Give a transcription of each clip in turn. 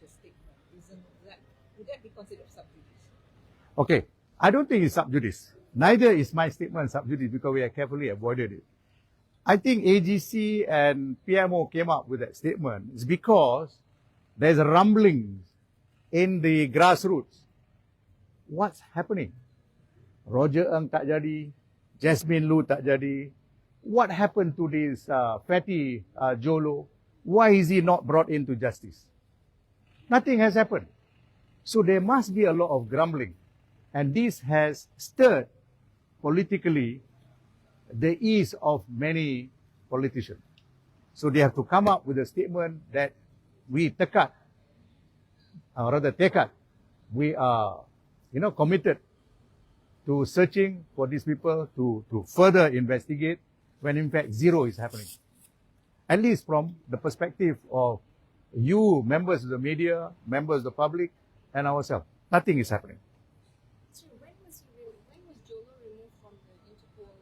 the statement? Would that be considered sub judice? Okay, I don't think it's sub judice. Neither is my statement sub judice because we have carefully avoided it. I think AGC and PMO came up with that statement is because there's rumblings in the grassroots. What's happening? Roger Ng tak jadi, Jasmine Lu tak jadi. What happened to this fatty Jolo? Why is he not brought into justice? Nothing has happened. So there must be a lot of grumbling. And this has stirred politically the ease of many politicians. So they have to come up with a statement that we tekad, we are, committed to searching for these people to further investigate when in fact zero is happening. At least from the perspective of you, members of the media, members of the public, and ourselves, nothing is happening. So when was Jolo removed from the Interpol?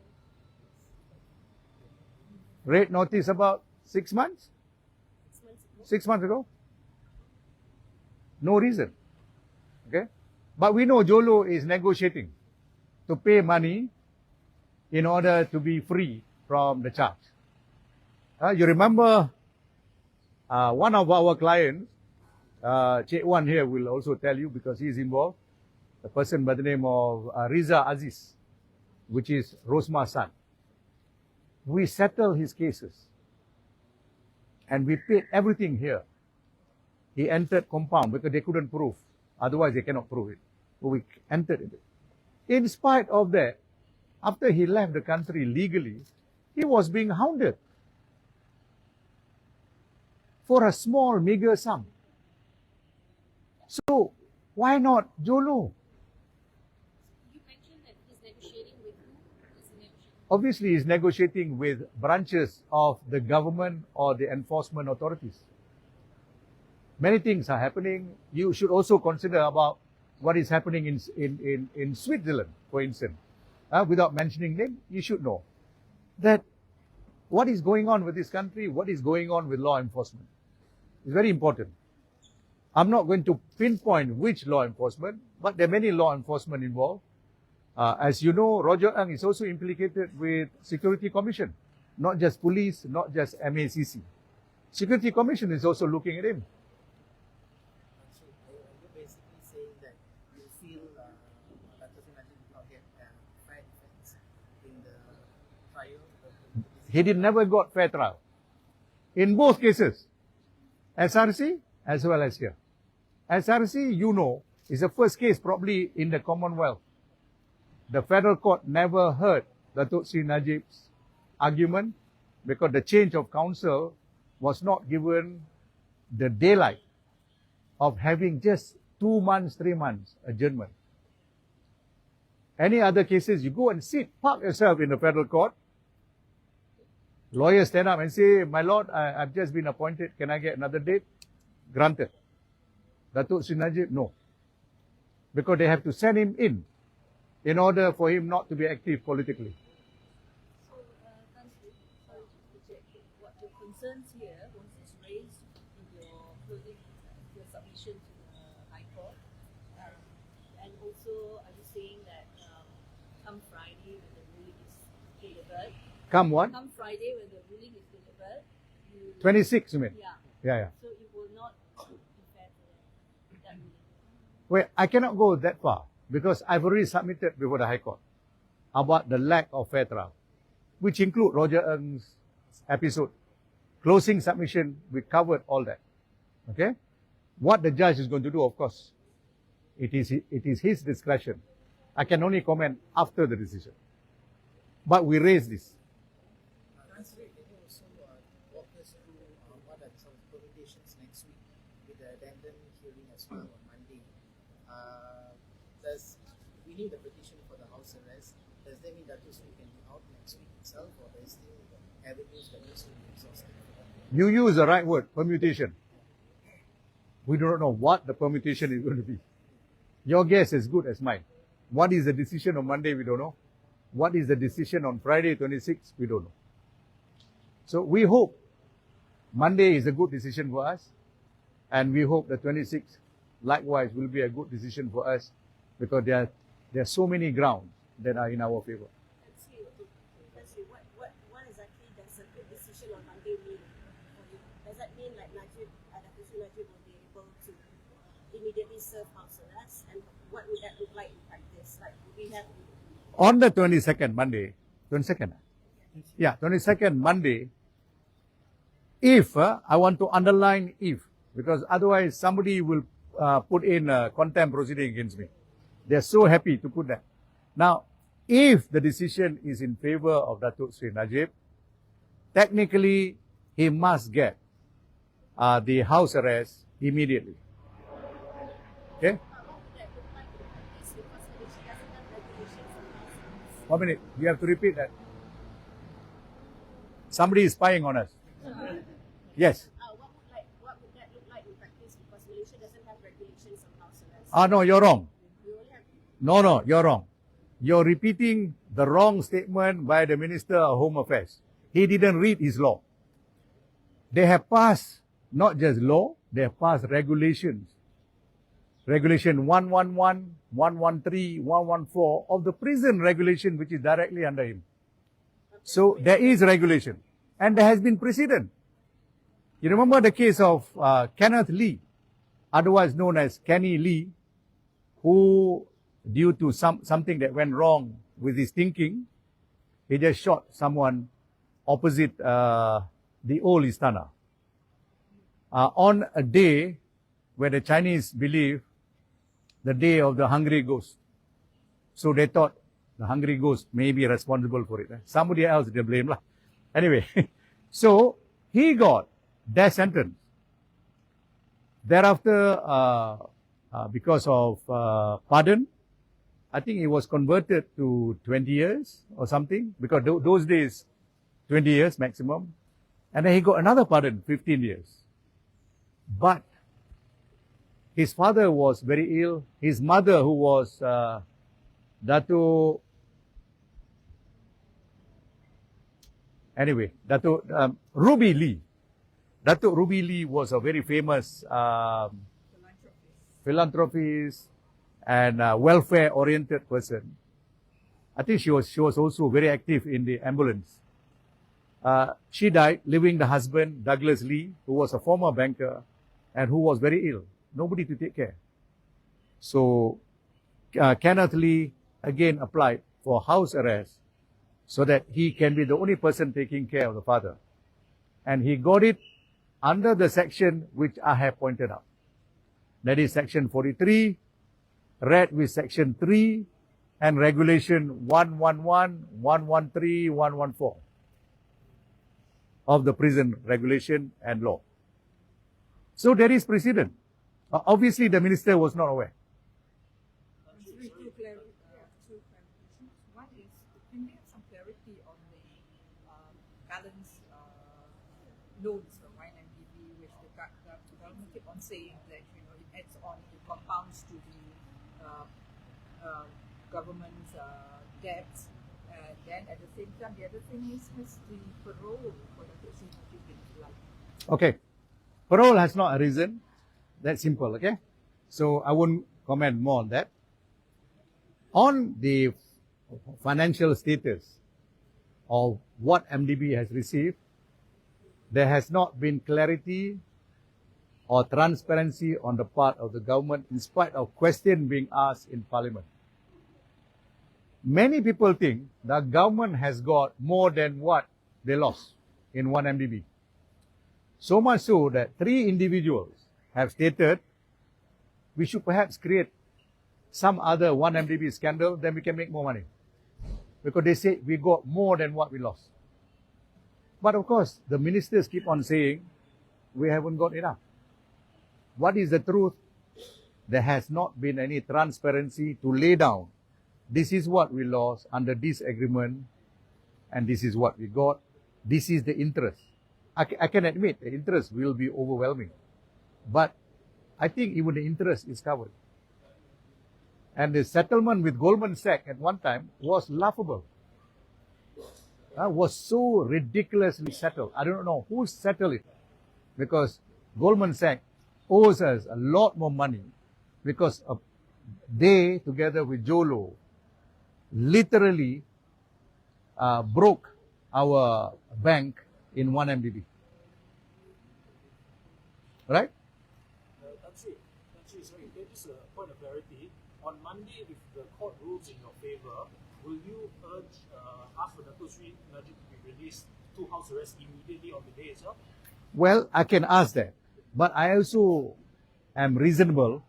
Red notice about 6 months? 6 months ago? 6 months ago? No reason. Okay? But we know Jolo is negotiating to pay money in order to be free from the charge. You remember one of our clients, Cik Wan here will also tell you because he is involved, a person by the name of Riza Aziz, which is Rosma's son. We settled his cases and we paid everything here. He entered compound because they couldn't prove. Otherwise, they cannot prove it. But we entered it. In spite of that, after he left the country legally, he was being hounded for a small, meager sum. So, why not Jolo? You mentioned that he's negotiating with who? Is he negotiating? Obviously, he's negotiating with branches of the government or the enforcement authorities. Many things are happening. You should also consider about what is happening in Switzerland, for instance. Without mentioning name, you should know that what is going on with this country, what is going on with law enforcement. It's very important. I'm not going to pinpoint which law enforcement, but there are many law enforcement involved. As you know, Roger Ng is also implicated with Security Commission, not just police, not just MACC. Security Commission is also looking at him. So are you basically saying that you feel Keputusan Najib did not get fair defense in the trial? He never got fair trial. In both cases, SRC as well as here. SRC, you know, is the first case probably in the Commonwealth. The federal court never heard Datuk Sri Najib's argument because the change of counsel was not given the daylight of having just 2 months, 3 months adjournment. Any other cases, you go and sit, park yourself in the federal court. Lawyers stand up and say, my lord, I've just been appointed. Can I get another date? Granted. Datuk Sri Najib, no. Because they have to send him in order for him not to be active politically. So, Tansi, sorry, just to check what your concerns here was raised in your closing, your submission to the High Court. And also, are you saying that come Friday when the ruling is delivered? Come what? Come Friday when the ruling is delivered, you... 26, you mean? Yeah. Yeah. So it will not be fair to that ruling. Well, I cannot go that far because I've already submitted before the High Court about the lack of fair trial, which include Roger Ng's episode. Closing submission, we covered all that. Okay? What the judge is going to do, of course, it is his discretion. I can only comment after the decision. But we raised this. Can you also walk us through what are some permutations next week with the Addendum hearing as well on Monday? Does we need a petition for the house arrest? Does that mean that this week can be out next week itself, or there's still avenues that needs to be exhausted? You use the right word, permutation. We do not know what the permutation is going to be. Your guess is as good as mine. What is the decision on Monday? We don't know. What is the decision on Friday 26th? We don't know. So we hope Monday is a good decision for us. And we hope the 26th, likewise, will be a good decision for us because there are so many grounds that are in our favor. Let's see. What exactly does a good decision on Monday mean for you? Does that mean like Najib will be able to immediately serve house arrest? And what would that look like in practice? Like, we have On the 22nd Monday, 22nd? Yeah, 22nd Monday, if, I want to underline if, because otherwise somebody will put in a contempt proceeding against me. They're so happy to put that. Now, if the decision is in favor of Datuk Sri Najib, technically he must get the house arrest immediately. Okay? One minute, you have to repeat that. Somebody is spying on us. Yes. what would that look like in practice? Because Malaysia doesn't have regulations on house arrest. No, you're wrong. We only have No, you're wrong. You're repeating the wrong statement by the Minister of Home Affairs. He didn't read his law. They have passed not just law, they have passed regulations. Regulation 111, 113, 114 of the prison regulation, which is directly under him. So there is regulation. And there has been precedent. You remember the case of Kenneth Lee, otherwise known as Kenny Lee, who, due to something that went wrong with his thinking, he just shot someone opposite the old Istana. On a day where the Chinese believe the day of the hungry ghost. So they thought the hungry ghost may be responsible for it. Somebody else they blame lah. Anyway, so he got death sentence. Thereafter, because of pardon, I think he was converted to 20 years or something, because those days, 20 years maximum. And then he got another pardon, 15 years. But his father was very ill. His mother, who was Datuk Ruby Lee. Datuk Ruby Lee was a very famous philanthropist and welfare-oriented person. I think she was also very active in the ambulance. She died, leaving the husband, Douglas Lee, who was a former banker and who was very ill. Nobody to take care. So Kenneth Lee again applied for house arrest so that he can be the only person taking care of the father. And he got it under the section which I have pointed out. That is section 43, read with section 3 and regulation 111, 113, 114 of the prison regulation and law. So there is precedent. Obviously, the minister was not aware. Two clarifications. One is, can we have some clarity on the balance loans from YMDB, which the government keep on saying that it adds on, it compounds to the government's debts. Then at the same time, the other thing is, has the parole for the person been like? Okay. Parole has not arisen. That's simple, okay? So I won't comment more on that. On the financial status of what MDB has received, there has not been clarity or transparency on the part of the government in spite of questions being asked in Parliament. Many people think the government has got more than what they lost in 1MDB. So much so that 3 individuals have stated we should perhaps create some other 1MDB scandal, then we can make more money. Because they say we got more than what we lost. But of course, the ministers keep on saying we haven't got enough. What is the truth? There has not been any transparency to lay down. This is what we lost under this agreement, and this is what we got. This is the interest. I can admit the interest will be overwhelming. But I think even the interest is covered. And the settlement with Goldman Sachs at one time was laughable. Was so ridiculously settled. I don't know who settled it. Because Goldman Sachs owes us a lot more money because they, together with Jolo, literally broke our bank in 1 MDB. Right? That's it. Sorry, there is a point of clarity. On Monday, if the court rules in your favor, will you ask for Dato' Sri Najib to be released to house arrest immediately on the day itself? Well, I can ask that. But I also am reasonable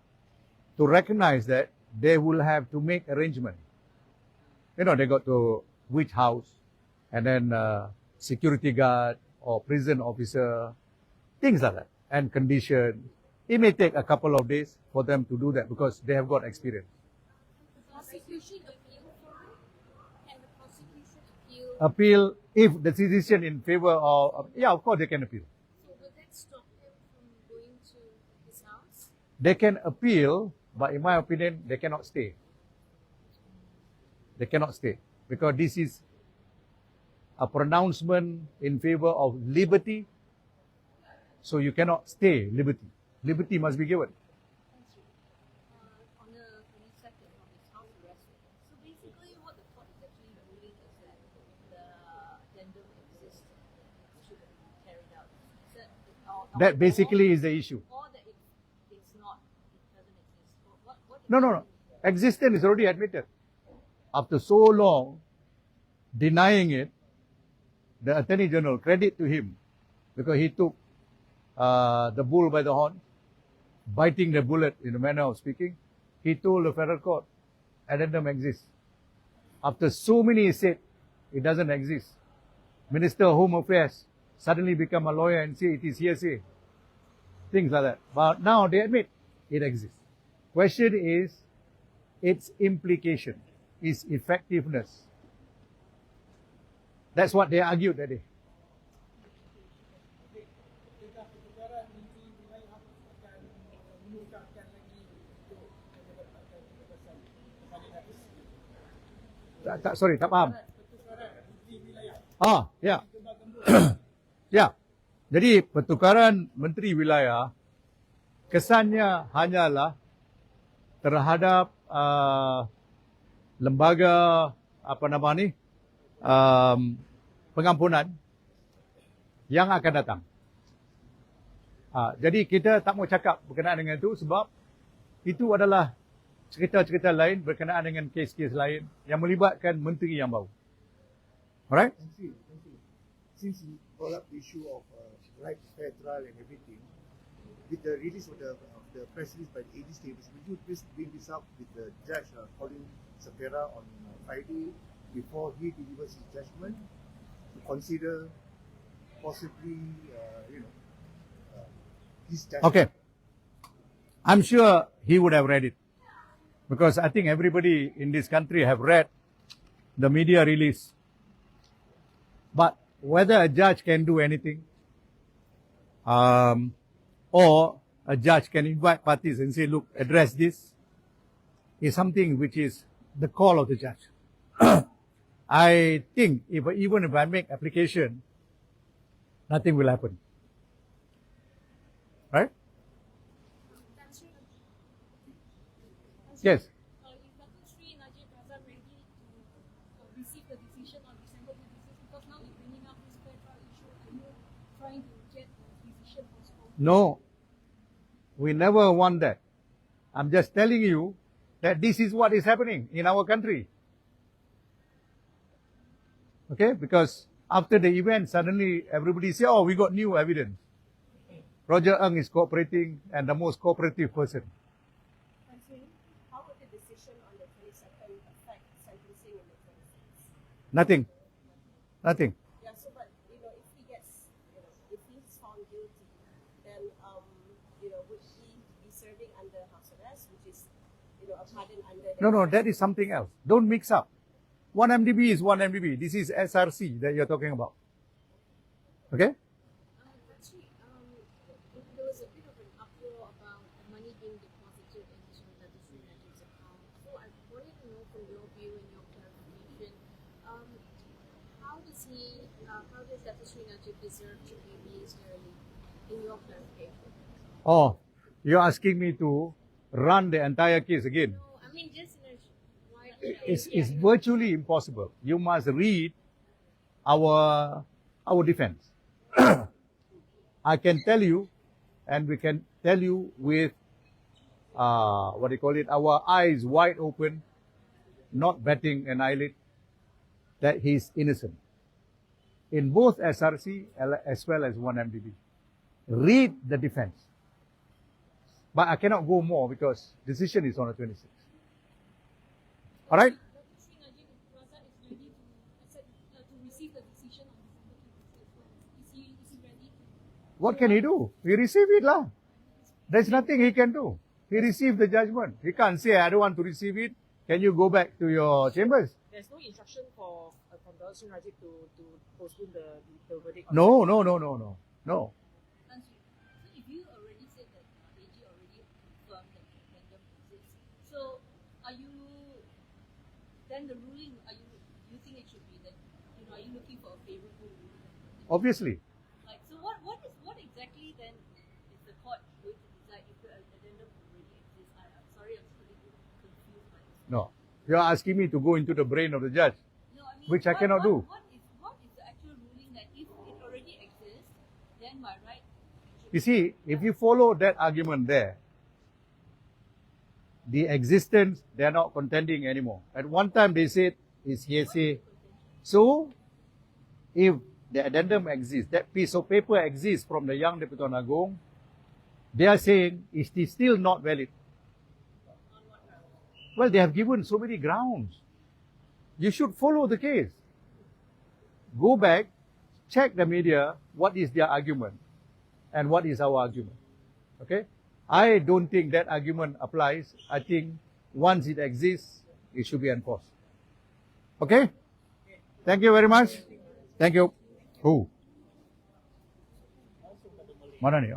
to recognize that they will have to make arrangement. You know, they got to which house, and then security guard or prison officer, things like that, and condition. It may take a couple of days for them to do that because they have got experience. The prosecution appeal for it? Can the prosecution appeal? Appeal if the decision in favor of, yeah, of course they can appeal. So will that stop him from going to his house? They can appeal, but in my opinion, they cannot stay. They cannot stay because this is a pronouncement in favor of liberty. So you cannot stay liberty. Liberty must be given. On the 22nd of his house arrest. So basically what the court is actually ruling is that the addendum exists and should be carried out. Is that, That basically is the issue. Or that it's not, it doesn't exist. What No. Existence is already admitted. After so long denying it, the Attorney General, credit to him, because he took the bull by the horn, biting the bullet in the manner of speaking. He told the federal court, Addendum exists. After so many said, it doesn't exist. Minister of Home Affairs suddenly become a lawyer and say it is hearsay. Things like that. But now they admit it exists. Question is its implication, its effectiveness. That's what they argued that day. Titah pertukaran menteri wilayah akan mengungkapkan lagi untuk mendapatkan kebebasan kepada Dato' Sri. Tak faham. Pertukaran menteri wilayah Ya. gembar-gembur. Ya. Jadi pertukaran menteri wilayah kesannya hanyalah terhadap lembaga pengampunan yang akan datang. Jadi kita tak mau cakap berkenaan dengan itu sebab itu adalah cerita-cerita lain berkenaan dengan kes-kes lain yang melibatkan menteri yang baru. Alright? Thank you. Since you brought up the issue of right to fair trial and everything, with the release of the press release by the AG statements, will you please bring this up with the judge calling Sapera on Friday before he delivers his judgment to consider possibly, his judgment? Okay. I'm sure he would have read it because I think everybody in this country have read the media release. But whether a judge can do anything, or a judge can invite parties and say, look, address this, is something which is the call of the judge. I think even if I make application, nothing will happen. Right? That's right. Yes. If Dato' Sri Najib hasn't ready to receive the decision on December 26th, because now you're bringing up this fair trial issue, are you trying to get the decision postponed? No, we never want that. I'm just telling you that this is what is happening in our country. Okay, because after the event, suddenly everybody say, oh, we got new evidence. Roger Ng is cooperating and the most cooperative person. How would the decision on the 22nd affect sentencing in the 26th? Nothing. Yeah, so but if he gets, if he's found guilty, then would he be serving under house arrest, which is a pardon under? No, that is something else. Don't mix up. 1 MDB is 1 MDB. This is SRC that you're talking about. Okay? Actually, there was a bit of an uproar about the money being deposited into Dato' Sri Najib's account. So I wanted to know from your view and your clarification, how does Dato' Sri Najib deserve to be released early? In your clarification. Oh, You're asking me to run the entire case again. No, I mean just in a wide It's virtually impossible. You must read our defense. I can tell you, and we can tell you with what do you call it, our eyes wide open, not batting an eyelid, that he's innocent in both SRC as well as 1MDB. Read the defense. But I cannot go more because decision is on the 26th. All right? Najib Razak is ready to accept, to receive the decision on December 26th. Is he ready to? What can he do? He receive it lah. There's nothing he can do. He received the judgment. He can't say, I don't want to receive it. Can you go back to your chambers? There's no instruction from Dr. Najib to postpone the verdict. No. Tan Sri, so if you already said that AG already confirmed that addendum exists, so are you then the ruling? You think it should be that are you looking for a favorable ruling? Obviously. Like so, what exactly then is the court going to decide if the addendum already exists? I'm sorry, I'm still a bit confused by this. No. You're asking me to go into the brain of the judge, No, I mean, which I cannot do. What is the actual ruling that if it already exists, then by right? You see, if you follow that argument there, the existence, they are not contending anymore. At one time they said it's hearsay. So, if the addendum exists, that piece of paper exists from the Yang Di-Pertuan Agong, they are saying it is still not valid. Well, they have given so many grounds. You should follow the case. Go back, check the media, what is their argument, and what is our argument. Okay? I don't think that argument applies. I think once it exists, it should be enforced. Okay? Thank you very much. Thank you. Who? Mana ni?